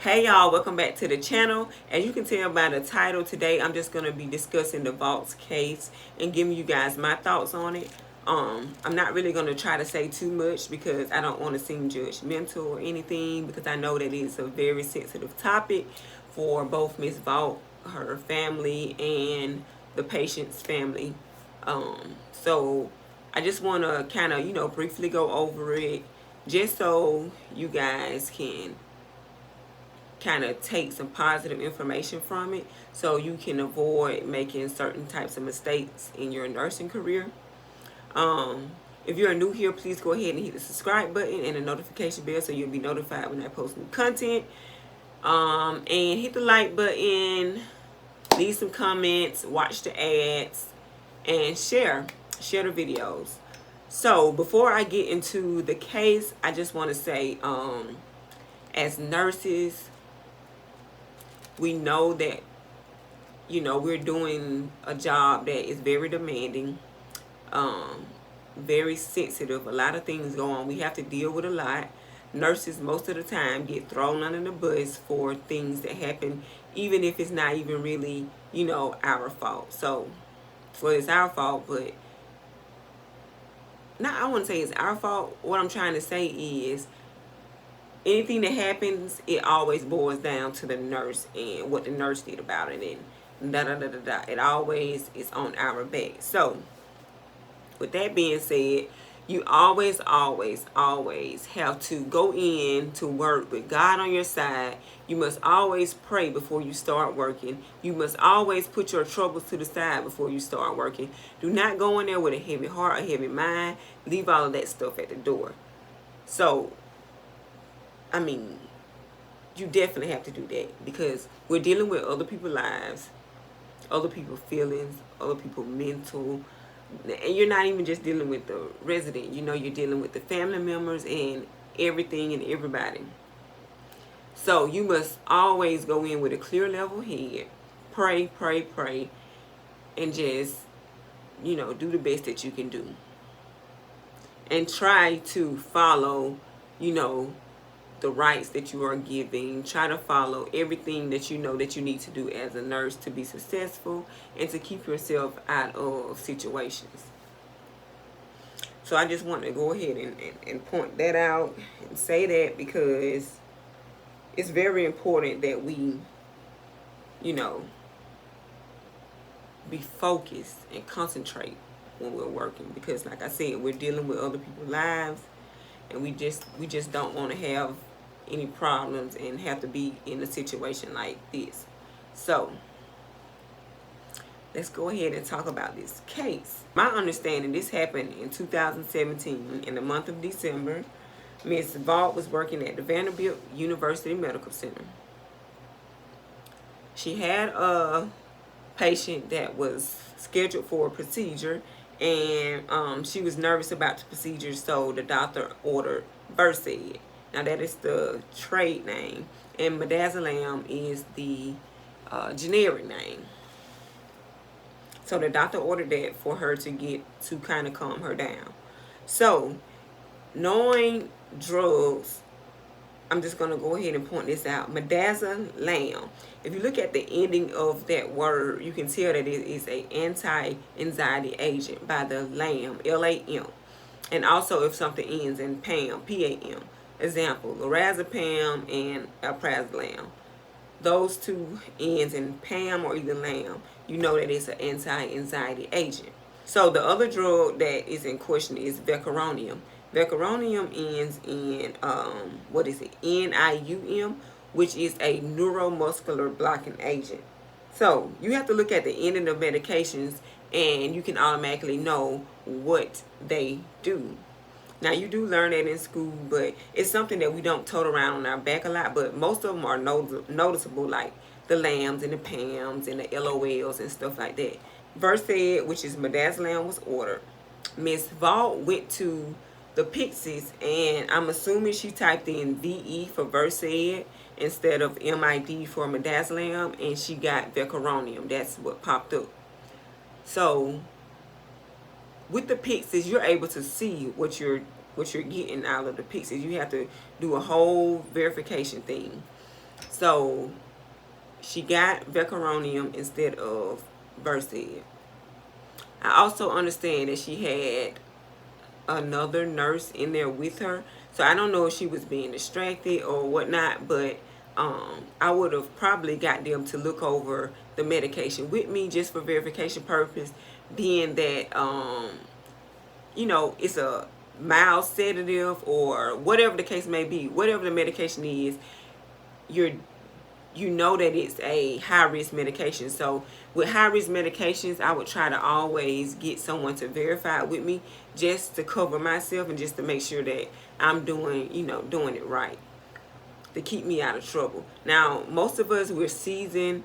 Hey y'all, welcome back to the channel. As you can tell by the title, today I'm just going to be discussing the Vaught's case and giving you guys my thoughts on it. I'm not really going to try to say too much because I don't want to seem judgmental or anything, because I know that it's a very sensitive topic for both Miss Vaught, her family, and the patient's family. So I just want to kind of, briefly go over it just so you guys can kind of take some positive information from it, so you can avoid making certain types of mistakes in your nursing career. If you're new here, please go ahead and hit the subscribe button and the notification bell so you'll be notified when I post new content. And hit the like button, leave some comments, watch the ads, and share the videos. So before I get into the case, I just want to say, as nurses, we know that, we're doing a job that is very demanding, very sensitive. A lot of things go on. We have to deal with a lot. Nurses, most of the time, get thrown under the bus for things that happen, even if it's not even really, our fault. So, well, it's our fault, but I wouldn't say it's our fault. What I'm trying to say is, anything that happens, it always boils down to the nurse and what the nurse did about it, and da-da-da-da-da. It always is on our back. So, with that being said, you always have to go in to work with God on your side. You must always pray before you start working. You must always put your troubles to the side before you start working. Do not go in there with a heavy heart, a heavy mind. Leave all of that stuff at the door. So, I mean, you definitely have to do that, because we're dealing with other people's lives, other people's feelings, other people's mental. And you're not even just dealing with the resident, you're dealing with the family members and everything and everybody. So you must always go in with a clear level head. Pray, and just, do the best that you can do. And try to follow, the rights that you are giving. Try to follow everything that you know that you need to do as a nurse to be successful and to keep yourself out of situations. So I just want to go ahead and point that out and say that, because it's very important that we, be focused and concentrate when we're working, because like I said, we're dealing with other people's lives, and we just don't want to have any problems and have to be in a situation like this. So let's go ahead and talk about this case. My understanding, this happened in 2017 in the month of December. Ms. Vaught was working at the Vanderbilt University Medical Center. She had a patient that was scheduled for a procedure, and she was nervous about the procedure, so the doctor ordered Versed. Now that is the trade name, and midazolam is the generic name. So the doctor ordered that for her to kind of calm her down. So, knowing drugs, I'm just going to go ahead and point this out. Midazolam. If you look at the ending of that word, you can tell that it is an anti-anxiety agent by the LAM, L-A-M. And also if something ends in PAM, P-A-M. Example, lorazepam and alprazolam. Those two ends in PAM or either LAM, you know that it's an anti-anxiety agent. So the other drug that is in question is vecuronium. Vecuronium ends in, NIUM, which is a neuromuscular blocking agent. So you have to look at the ending of medications, and you can automatically know what they do. Now, you do learn that in school, but it's something that we don't tote around on our back a lot, but most of them are noticeable, like the LAMs and the PAMs and the LOLs and stuff like that. Versed, which is midazolam, was ordered. Ms. Vaught went to the Pixies, and I'm assuming she typed in VE for Versed instead of MID for midazolam, and she got vecuronium. That's what popped up. So with the Pixies, you're able to see what you're getting out of the Pixies. You have to do a whole verification thing. So she got vecuronium instead of Versed. I also understand that she had another nurse in there with her. So I don't know if she was being distracted or whatnot, but I would have probably got them to look over the medication with me just for verification purpose, being that it's a mild sedative or whatever the case may be, whatever the medication is, you know that it's a high risk medication. So with high risk medications, I would try to always get someone to verify it with me, just to cover myself and just to make sure that I'm doing it right, to keep me out of trouble. Now, most of us, we're seasoned,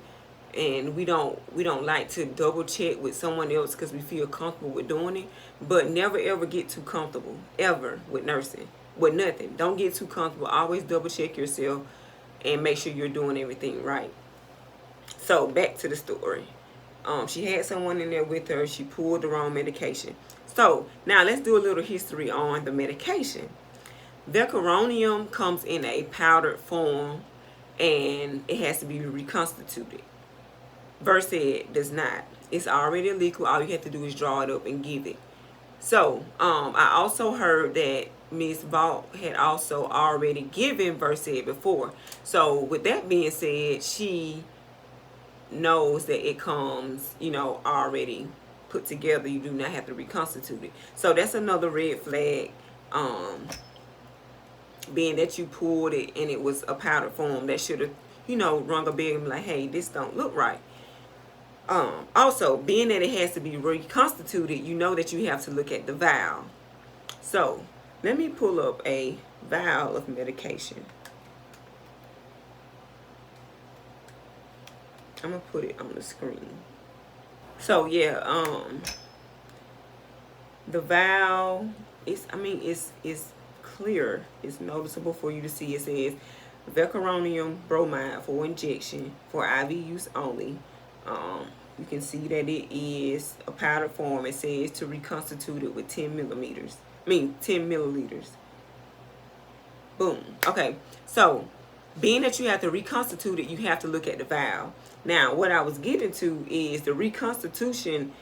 and we don't like to double check with someone else because we feel comfortable with doing it. But never ever get too comfortable ever with nursing, with nothing. Don't get too comfortable. Always double check yourself and make sure you're doing everything right. So back to the story. She had someone in there with her. She pulled the wrong medication. So now let's do a little history on the medication. Vecuronium comes in a powdered form, and it has to be reconstituted. Versed does not. It's already a liquid. All you have to do is draw it up and give it. So I also heard that Miss Vaught had also already given Versed before. So with that being said, she knows that it comes, already put together. You do not have to reconstitute it. So that's another red flag. Being that you pulled it and it was a powdered form, that should have, rung a bell and be like, hey, this don't look right. Also, being that it has to be reconstituted, you know that you have to look at the vial. So let me pull up a vial of medication. I'm gonna put it on the screen. So yeah, the vial is, it's clear. It's noticeable for you to see. It says vecuronium bromide for injection for IV use only. You can see that it is a powdered form. It says to reconstitute it with 10 milliliters. Boom. Okay. So being that you have to reconstitute it, you have to look at the vial. Now, what I was getting to is the reconstitution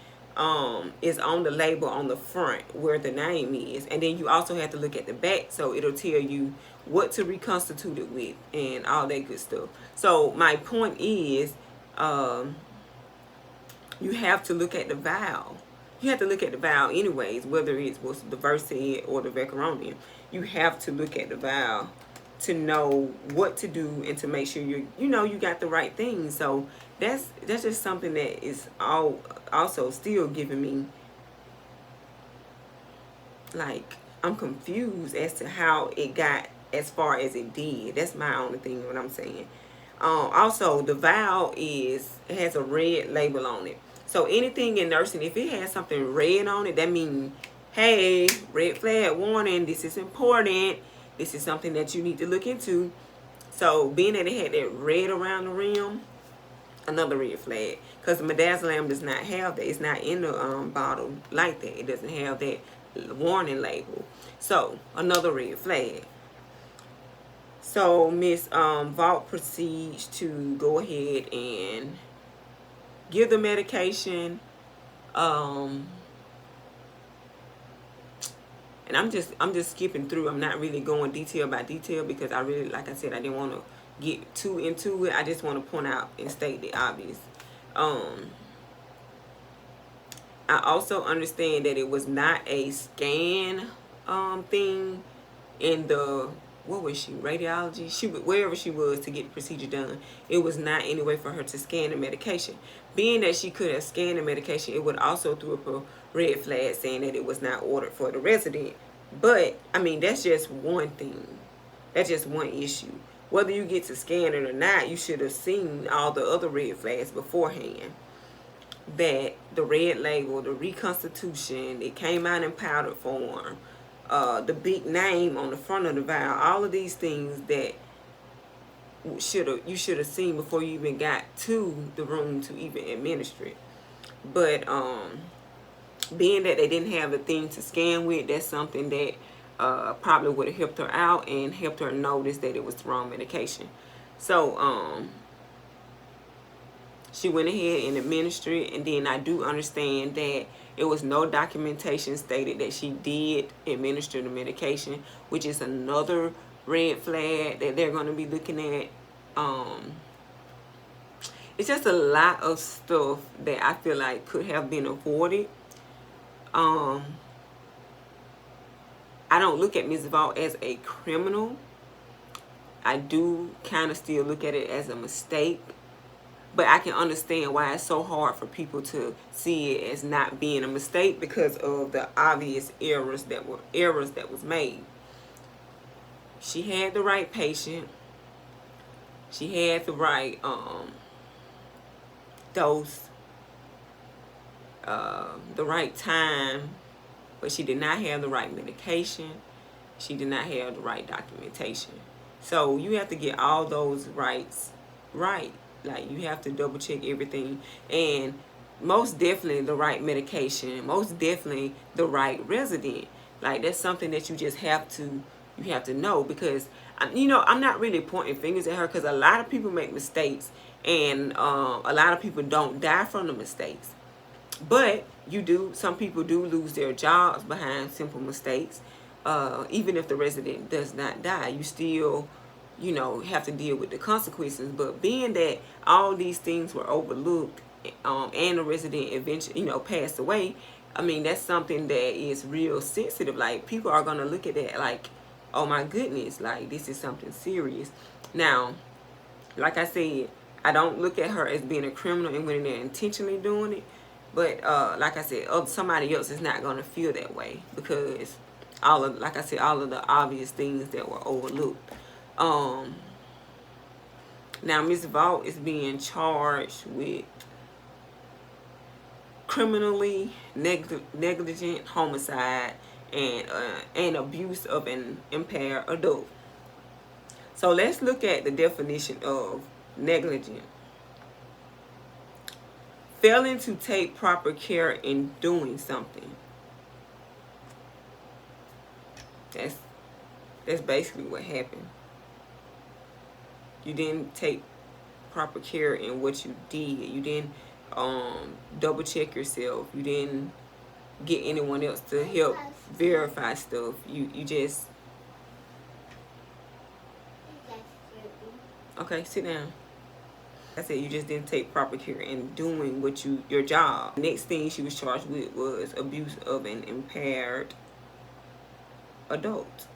is on the label on the front where the name is. And then you also have to look at the back, so it'll tell you what to reconstitute it with and all that good stuff. So my point is, you have to look at the vial. You have to look at the vial anyways, whether it was the Versed or the vecuronium. You have to look at the vial to know what to do and to make sure you got the right thing. So that's just something that is also still giving me, like, I'm confused as to how it got as far as it did. That's my only thing what I'm saying. Also, the vial has a red label on it. So anything in nursing, if it has something red on it, that means, hey, red flag warning, this is important. This is something that you need to look into. So being that it had that red around the rim, another red flag. Because the midazolam does not have that. It's not in the bottle like that. It doesn't have that warning label. So another red flag. So Miss Vaught proceeds to go ahead and give the medication. And I'm just skipping through. I'm not really going detail by detail because I really, like I said, I didn't want to get too into it. I just want to point out and state the obvious. I also understand that it was not a scan thing in the, what was she, radiology? Wherever she was to get the procedure done, it was not any way for her to scan the medication. Being that she could have scanned the medication, it would also throw up a red flag saying that it was not ordered for the resident. But that's just one thing. That's just one issue. Whether you get to scan it or not, you should have seen all the other red flags beforehand. That the red label, the reconstitution, it came out in powdered form, the big name on the front of the vial, all of these things that you should have seen before you even got to the room to even administer it. But being that they didn't have a thing to scan with, that's something that probably would have helped her out and helped her notice that it was the wrong medication. So she went ahead and administered it, and then I do understand that it was no documentation stated that she did administer the medication, which is another red flag that they're going to be looking at. It's just a lot of stuff that I feel like could have been avoided. I don't look at Ms. Vaught as a criminal. I do kind of still look at it as a mistake. But I can understand why it's so hard for people to see it as not being a mistake because of the obvious errors that was made. She had the right patient. She had the right dose, the right time, but she did not have the right medication. She did not have the right documentation. So you have to get all those rights right. Like, you have to double check everything, and most definitely the right medication, most definitely the right resident. Like, that's something that you just have to know, because I'm not really pointing fingers at her, because a lot of people make mistakes, and a lot of people don't die from the mistakes. But some people do lose their jobs behind simple mistakes. Even if the resident does not die, you still have to deal with the consequences. But being that all these things were overlooked, and the resident eventually passed away, I mean, that's something that is real sensitive. Like, people are gonna look at that like, oh my goodness, like, this is something serious. Now, like I said, I don't look at her as being a criminal and when they're intentionally doing it. But like I said, somebody else is not gonna feel that way, because all of the obvious things that were overlooked. Now Ms. Vaught is being charged with criminally negligent homicide and abuse of an impaired adult. So let's look at the definition of negligent. Failing to take proper care in doing something. That's basically what happened. You didn't take proper care in what you did. You didn't double check yourself. You didn't get anyone else to help verify stuff. You just... Okay, sit down. I said you just didn't take proper care in doing your job. Next thing she was charged with was abuse of an impaired adult.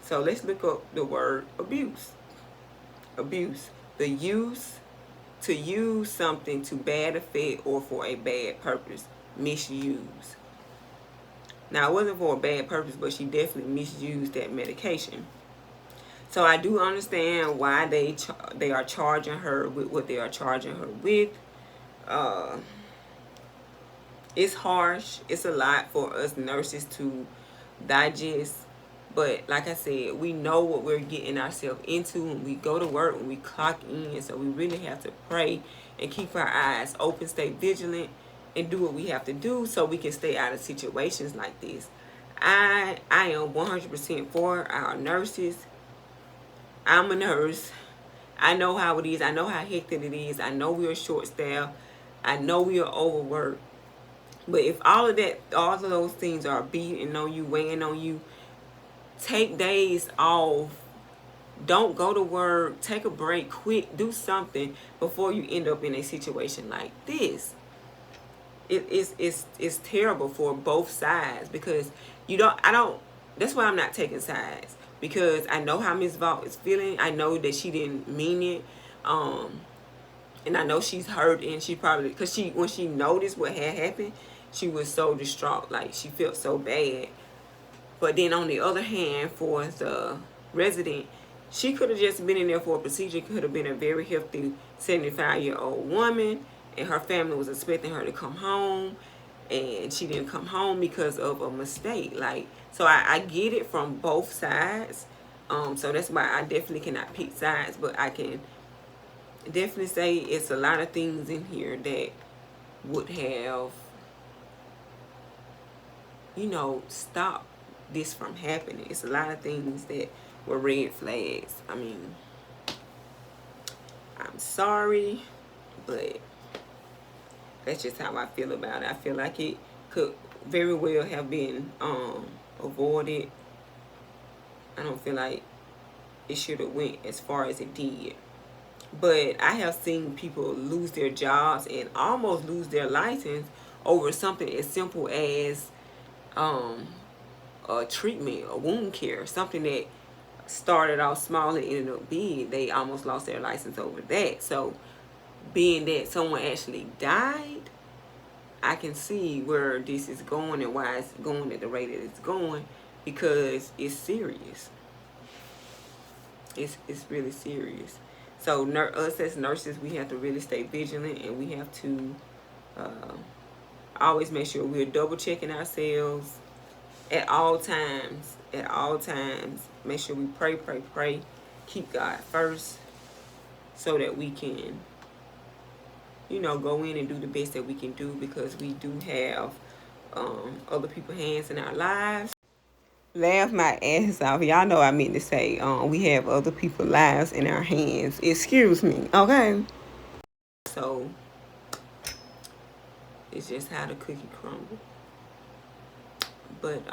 So let's look up the word abuse. Abuse, to use something to bad effect or for a bad purpose. Misuse. Now, it wasn't for a bad purpose, but she definitely misused that medication. So I do understand why they are charging her with what they are charging her with. It's harsh. It's a lot for us nurses to digest. But like I said, we know what we're getting ourselves into when we go to work, when we clock in. So we really have to pray and keep our eyes open, stay vigilant, and do what we have to do so we can stay out of situations like this. I am 100% for our nurses. I'm a nurse. I know how it is. I know how hectic it is. I know we are short-staffed. I know we are overworked. But if all of those things are beating on you, weighing on you, take days off. Don't go to work. Take a break. Quit. Do something before you end up in a situation like this. It's terrible for both sides, because that's why I'm not taking sides, because I know how Ms. Vaught is feeling. I know that she didn't mean it. And I know she's hurt, and she probably, because when she noticed what had happened, she was so distraught. Like, she felt so bad. But then on the other hand, for the resident, she could have just been in there for a procedure. Could have been a very healthy 75-year-old woman, and her family was expecting her to come home, and she didn't come home because of a mistake. Like, so I get it from both sides. So that's why I definitely cannot pick sides, but I can definitely say it's a lot of things in here that would have, stopped this from happening. It's a lot of things that were red flags. I mean, sorry, but that's just how I feel about it. I feel like it could very well have been avoided. I don't feel like it should have went as far as it did. But I have seen people lose their jobs and almost lose their license over something as simple as um, a treatment, a wound care, something that started off small and ended up big. They almost lost their license over that. So being that someone actually died, I can see where this is going and why it's going at the rate that it's going, because it's serious. It's really serious. So us as nurses, we have to really stay vigilant, and we have to always make sure we're double checking ourselves at all times. At all times, make sure we pray, pray, pray. Keep God first, so that we can, go in and do the best that we can do, because we do have other people's hands in our lives. Laugh my ass off. Y'all know I meant to say we have other people's lives in our hands. Excuse me, okay? So it's just how the cookie crumbles. But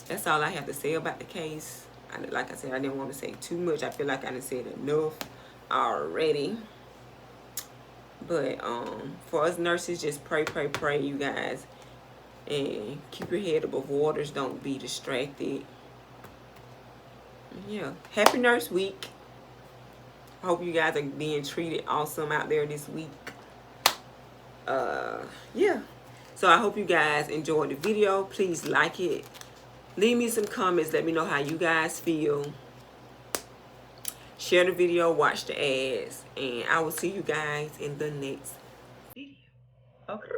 that's all I have to say about the case. Like I said, I didn't want to say too much. I feel like I done said enough already. But for us nurses, just pray, pray, pray, you guys. And keep your head above waters. Don't be distracted. Yeah. Happy Nurse Week. I hope you guys are being treated awesome out there this week. Yeah. So I hope you guys enjoyed the video. Please like it. Leave me some comments. Let me know how you guys feel. Share the video. Watch the ads. And I will see you guys in the next video. Okay.